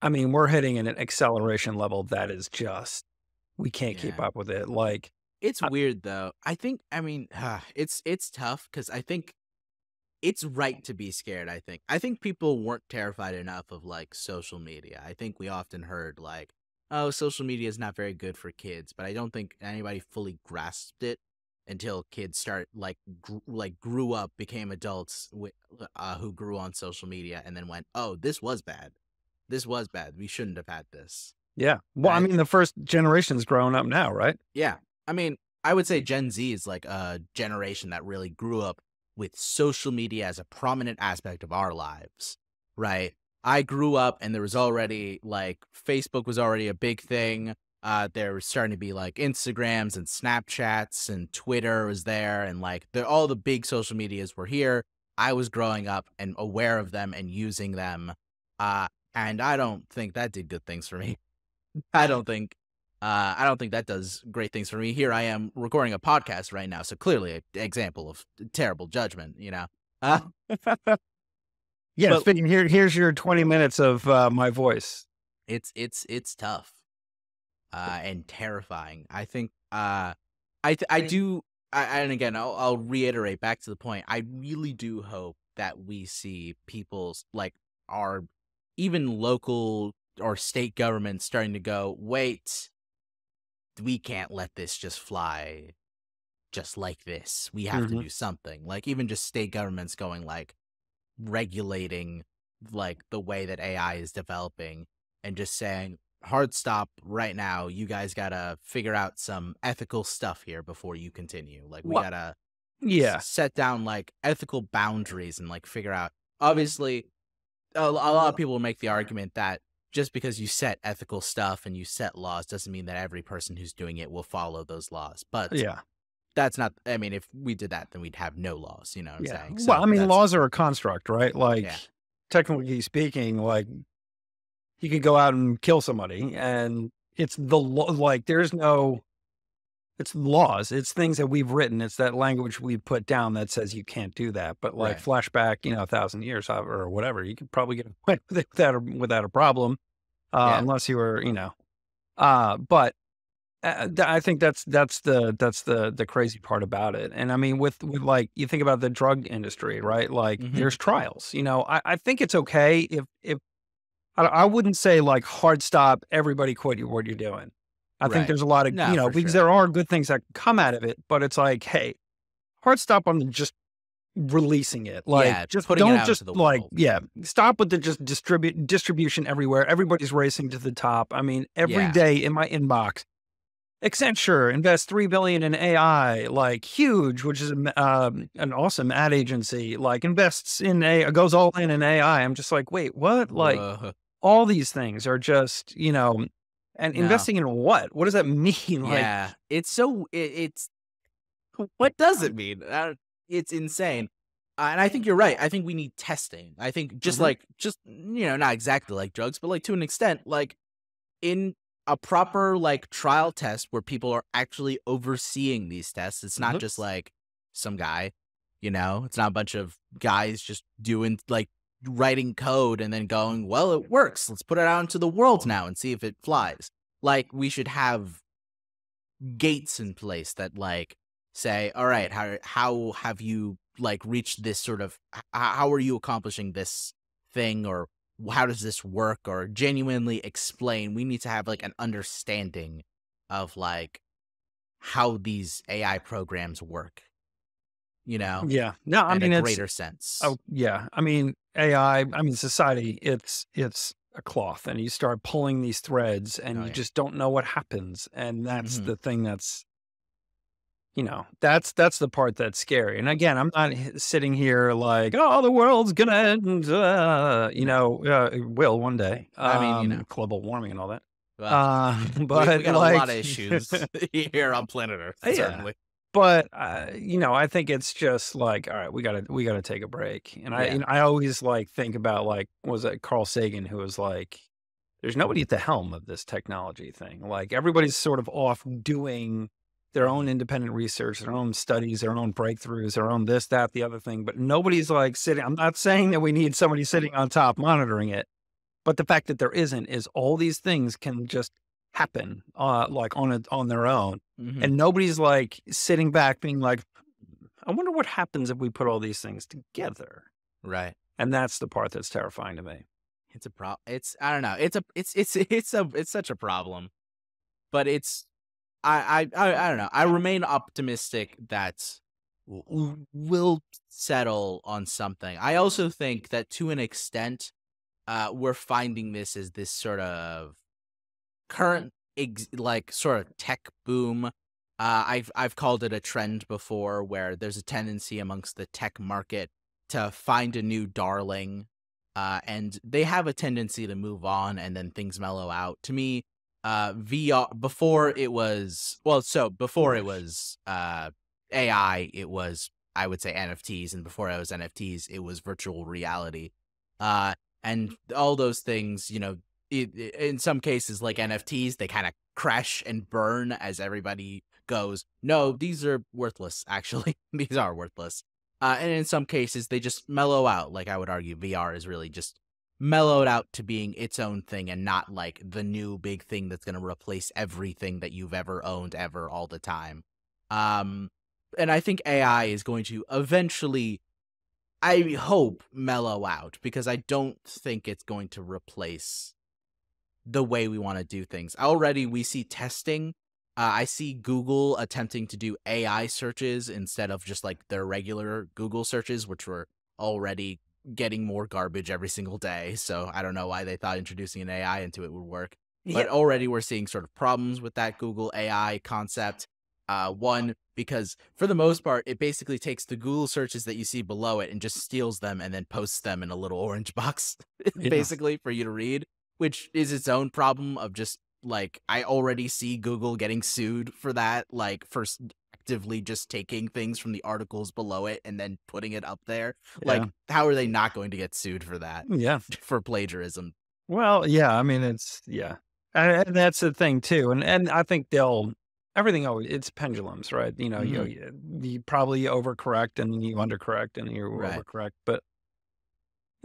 I mean, we're hitting an acceleration level that is just, we can't keep Yeah. up with it. Like, It's I- weird though. I think. I mean, it's tough because I think it's right to be scared. I think people weren't terrified enough of like social media. I think we often heard like, oh, social media is not very good for kids, but I don't think anybody fully grasped it until kids start like grew up, became adults who grew on social media, and then went, oh, this was bad. This was bad. We shouldn't have had this. yeah. Well, I And mean, the first generation's growing up now, right? yeah. I mean, I would say Gen Z is like a generation that really grew up with social media as a prominent aspect of our lives, right? I grew up and there was already like Facebook was already a big thing. There was starting to be like Instagrams and Snapchats and Twitter was there and like all the big social medias were here. I was growing up and aware of them and using them. And I don't think that did good things for me. I don't think I don't think that does great things for me. Here I am recording a podcast right now, so clearly an example of terrible judgment. Uh, Yeah. but Speaking here's your 20 minutes of my voice. it's tough and terrifying. I think I do and again, I'll reiterate back to the point. I really do hope that we see people's like our even local or state governments starting to go, wait, we can't let this just fly just like this. We have to Hmm. do something. Like even just state governments going like regulating like the way that AI is developing and just saying hard stop right now. You guys got to figure out some ethical stuff here before you continue. Like we Well, got to yeah, set down like ethical boundaries and like figure out obviously a lot of people will make the argument that just because you set ethical stuff and you set laws doesn't mean that every person who's doing it will follow those laws. But yeah, that's not, I mean, if we did that, then we'd have no laws, you know what I'm yeah. saying? Well, So I mean, that's, laws are a construct, right? Like, yeah. technically speaking, like you could go out and kill somebody, and it's the law. Like, there's no. It's laws. It's things that we've written. It's that language we put down that says you can't do that. But like Right. flashback, 1,000 years or whatever, you could probably get away with it without a problem, Yeah. unless you were, But I think that's the crazy part about it. And I mean, with like you think about the drug industry, right? Like Hmm. there's trials. I think it's okay if I wouldn't say like hard stop, everybody quit what you're doing. I think Right. there's a lot of, No, for because sure. there are good things that come out of it, but it's like, hey, hard stop on just releasing it. Like, Yeah. just Putting it don't out just into the like, world. yeah, stop with the just distribution everywhere. Everybody's racing to the top. I mean, every Yeah. day in my inbox, Accenture invests 3 billion in AI, like huge, which is an awesome ad agency, like invests in goes all in AI. I'm just like, wait, what? Like, Whoa. all these things are just, and No. investing in what? What does that mean? Like, Yeah. It's so, it's, what does it mean? It's insane. And I think you're right. I think we need testing. I think just mhm, like, just, not exactly like drugs, but like to an extent, like, in a proper like trial test where people are actually overseeing these tests. It's not mhm. just like some guy, it's not a bunch of guys just doing like writing code and then going, well, it works. Let's put it out into the world now and see if it flies. Like we should have gates in place that like say, all right, how have you like reached this sort of how are you accomplishing this thing or how does this work or genuinely explain. We need to have like an understanding of like how these AI programs work, Yeah. No, I in a mean, greater sense. oh, yeah. I mean, AI, I mean, society, it's a cloth and you start pulling these threads and Oh you yeah. just don't know what happens. And that's Hmm. the thing that's the part that's scary. And again, I'm not sitting here like, oh, the world's gonna end. No, It will one day. I mean, Global warming and all that. well, we But got a lot like, of issues here on planet Earth, yeah. certainly. But I think it's just like, all right, we gotta take a break. And Yeah. I always like think about like, was it Carl Sagan who was like, there's nobody at the helm of this technology thing. Like everybody's sort of off doing their own Hmm. independent research, their own studies, their own breakthroughs, their own this, that, the other thing. But nobody's like sitting. I'm not saying that we need somebody sitting on top monitoring it, but the fact that there isn't is all these things can just happen, like on their own, Hmm. and nobody's like sitting back being like, I wonder what happens if we put all these things together. Right. And that's the part that's terrifying to me. It's a problem. It's I don't know. It's such a problem. But it's I don't know. I remain optimistic that we'll settle on something. I also think that to an extent, we're finding this as this sort of current like sort of tech boom. I've called it a trend before, where there's a tendency amongst the tech market to find a new darling, and they have a tendency to move on, and then things mellow out. To me, VR before it was before it was AI, it was I would say NFTs, and before it was NFTs, it was virtual reality, and all those things, in some cases like NFTs, they kind of crash and burn as everybody goes, no, these are worthless, actually. These are worthless. And in some cases, they just mellow out. Like I would argue, VR is really just mellowed out to being its own thing and not like the new big thing that's going to replace everything that you've ever owned ever all the time. Um, And I think AI is going to eventually, I hope, mellow out, because I don't think it's going to replace the way we want to do things. Already we see testing. I see Google attempting to do AI searches instead of just like their regular Google searches, which were already getting more garbage every single day. So I don't know why they thought introducing an AI into it would work. But Yeah. already we're seeing sort of problems with that Google AI concept. One, because for the most part, it basically takes the Google searches that you see below it and just steals them and then posts them in a little orange box, Yeah. basically, for you to read, which is its own problem of just like, I already see Google getting sued for that, like for actively just taking things from the articles below it and then putting it up there. Yeah. Like, how are they not going to get sued for that? Yeah. For plagiarism? Well, yeah, I mean, it's yeah, and that's the thing too, and I think they'll everything always it's pendulums, right? Hmm. You probably overcorrect and then you undercorrect and you Right. overcorrect, but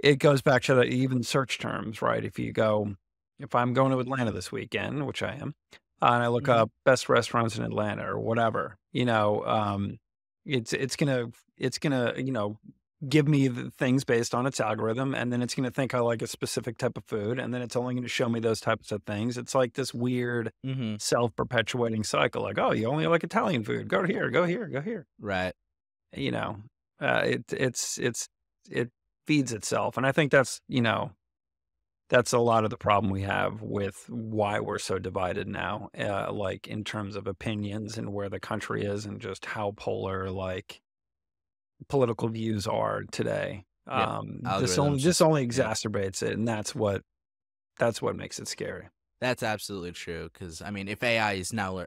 it goes back to the even search terms, right? If I'm going to Atlanta this weekend, which I am, and I look Hmm. up best restaurants in Atlanta or whatever, it's gonna give me the things based on its algorithm, and then it's gonna think I like a specific type of food, and then it's only gonna show me those types of things. It's like this weird Hmm. self-perpetuating cycle. Like, oh, you only like Italian food. Go here, go here, go here. Right. You know, it feeds itself, and I think that's a lot of the problem we have with why we're so divided now, like in terms of opinions and where the country is, and just how polar like political views are today. Yep. This Algorithms only this just, only yep. exacerbates it, and that's what makes it scary. That's absolutely true. Because I mean, if AI is now,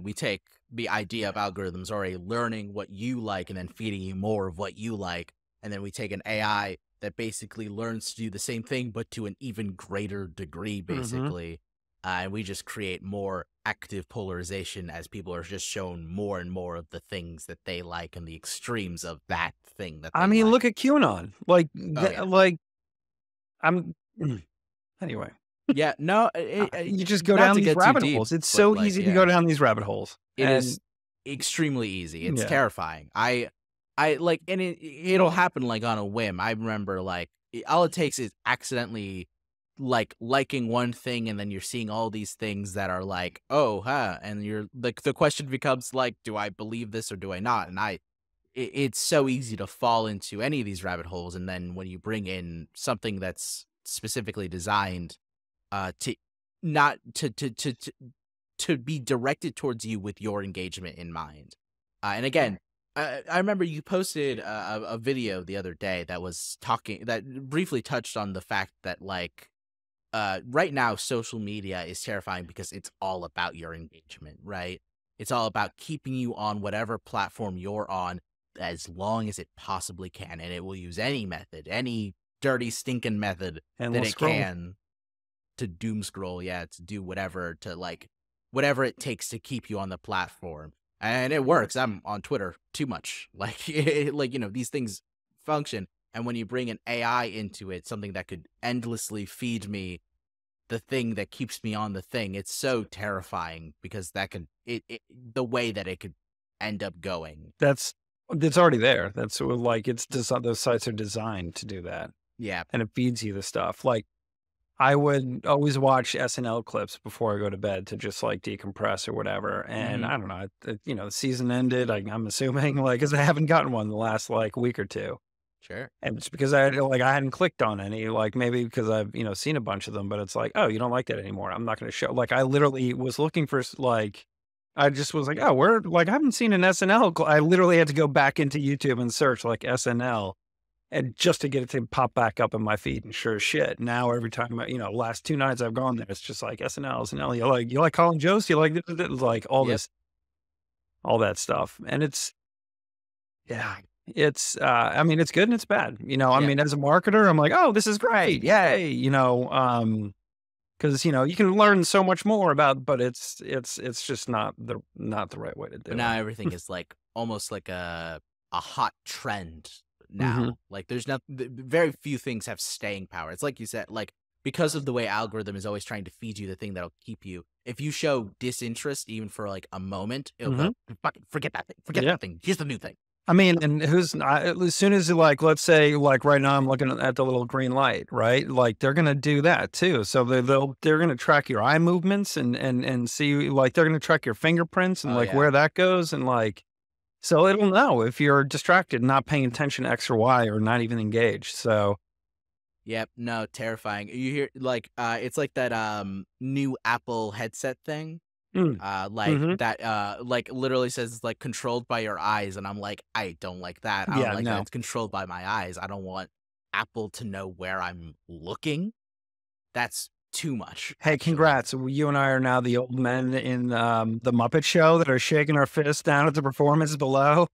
we take the idea of algorithms already learning what you like and then feeding you more of what you like, and then we take an AI that basically learns to do the same thing but to an even greater degree, Hmm. basically, and we just create more active polarization as people are just shown more and more of the things that they like and the extremes of that thing that I they mean, like. look at QAnon. Like, Oh yeah. like I'm. Anyway, Yeah. No. you just go Not down to these get too rabbit deep, holes. It's but so like, easy to go yeah. down these rabbit holes, It and is extremely easy. It's yeah, terrifying. I like, and it'll happen like on a whim. I remember like all it takes is accidentally like liking one thing, and then you're seeing all these things that are like, oh, huh, and you're like, the question becomes like, do I believe this or do I not? And it's so easy to fall into any of these rabbit holes, and then when you bring in something that's specifically designed to not to be directed towards you with your engagement in mind. And again, I remember you posted a video the other day that was talking that briefly touched on the fact that like right now social media is terrifying because it's all about your engagement, right? It's all about keeping you on whatever platform you're on as long as it possibly can, and it will use any method, any dirty stinking method that endless it scroll. can to doom scroll, yeah, to do whatever, to like whatever it takes to keep you on the platform. And it works. I'm on Twitter too much. Like like these things function. And when you bring an AI into it, something that could endlessly feed me the thing that keeps me on the thing, it's so terrifying because that could the way that it could end up going. That's already there. That's like those sites are designed to do that, Yeah. and it feeds you the stuff. Like I would always watch SNL clips before I go to bed to just like decompress or whatever. And Hmm. I don't know, the season ended. I'm assuming like because I haven't gotten one the last like week or two, Sure. and it's because I hadn't clicked on any. Like maybe because I've seen a bunch of them, but it's like, oh, you don't like that anymore. I'm not going to show. Like I literally was looking for like. I just was like, oh, where like I haven't seen an SNL. I literally had to go back into YouTube and search like SNL and just to get it to pop back up in my feed, and sure as shit, now every time last 2 nights I've gone there, it's just like SNL, SNL. You like Colin Jost? You like like Yep. all that stuff, and it's yeah, it's I mean it's good and it's bad. I Yeah. mean as a marketer, I'm like, oh, this is great, yay, because you can learn so much more about, but it's just not the right way to But do now it. everything is like almost like a hot trend Hmm. now. Like there's not very few things have staying power. It's like you said, like because of the way algorithm is always trying to feed you the thing that'll keep you. if you show disinterest even for like a moment, it'll Mhm. go, fucking forget that thing. Forget Yeah. that thing. Here's the new thing. I mean, and as soon as like, let's say, like right now, I'm looking at the little green light, right? Like they're gonna do that too. So they're gonna track your eye movements and see like they're gonna track your fingerprints and Oh like yeah. where that goes and like so it'll know if you're distracted, not paying attention to X or Y, or not even engaged. So Yep. No, terrifying. You hear like it's like that new Apple headset thing. mm, Like hmm that like literally says it's like controlled by your eyes, and I'm like, I don't like that. I don't yeah, like that no. it's controlled by my eyes. I don't want Apple to know where I'm looking. That's too much, Hey, actually. congrats! You and I are now the old men in the Muppet Show that are shaking our fists down at the performance below.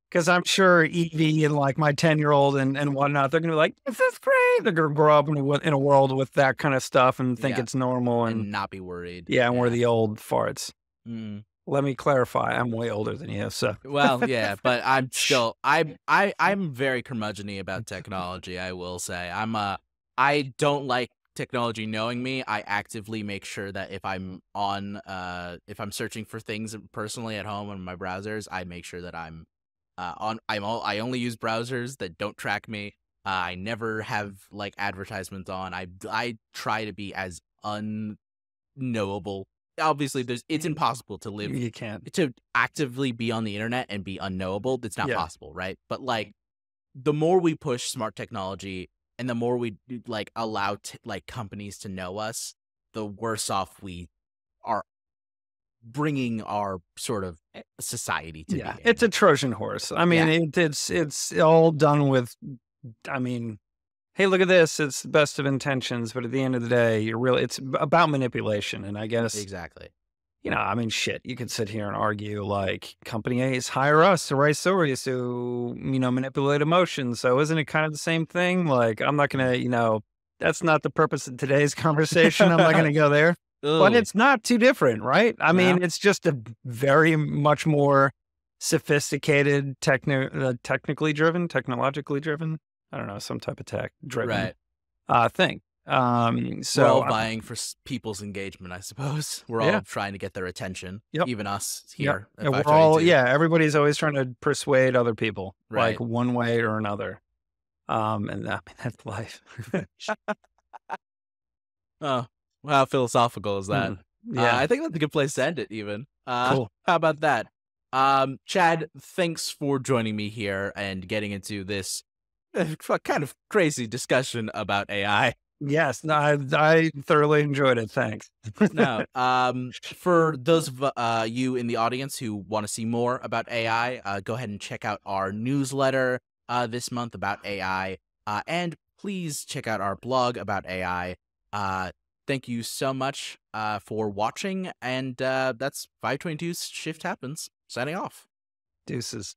Because I'm sure Evie and like my 10-year-old and whatnot, they're gonna be like, "This is great." They're gonna grow up in a world with that kind of stuff and think Yeah. it's normal. And And not be worried. yeah, and we're Yeah. the old farts. Mm. Let me clarify, I'm way older than you. So Well, yeah, but I'm still I'm very curmudgeon-y about technology, I will say. I don't like technology knowing me. I actively make sure that if I'm searching for things personally at home on my browsers, I make sure that I only use browsers that don't track me. I never have like advertisements on. I try to be as unknowable. Obviously, it's impossible to live you can't. to actively be on the internet and be unknowable. That's not Yeah, possible, right? But like the more we push smart technology and the more we like allow like companies to know us, the worse off we are bringing our sort of society to yeah. It's being. a Trojan horse. I mean, Yeah, it's all done with. I mean, hey, look at this. It's the best of intentions, but at the end of the day, it's about manipulation. And I guess exactly. I mean, shit, you could sit here and argue like company A's hire us to write stories to, manipulate emotions. So isn't it kind of the same thing? Like, I'm not going to, that's not the purpose of today's conversation. I'm not going to go there, but Oh, it's not too different, right? I no, mean, it's just a very much more sophisticated, technically driven, technologically driven. I don't know, some type of tech driven right. thing. We're all So vying for people's engagement, I suppose. We're yeah, all trying to get their attention, yep. even us Yep, here at and we're all 522. everybody's always trying to persuade other people, like Right. one way or another. And I mean, that's life. Oh, well, how philosophical is that? Mm, yeah, I think that's a good place to end it, even. cool. How about that? Chad, thanks for joining me here and getting into this kind of crazy discussion about AI. Yes, no, I thoroughly enjoyed it. Thanks. Now, for those of you in the audience who want to see more about AI, go ahead and check out our newsletter this month about AI, and please check out our blog about AI. Thank you so much for watching, and that's 522's Shift Happens, signing off. Deuces.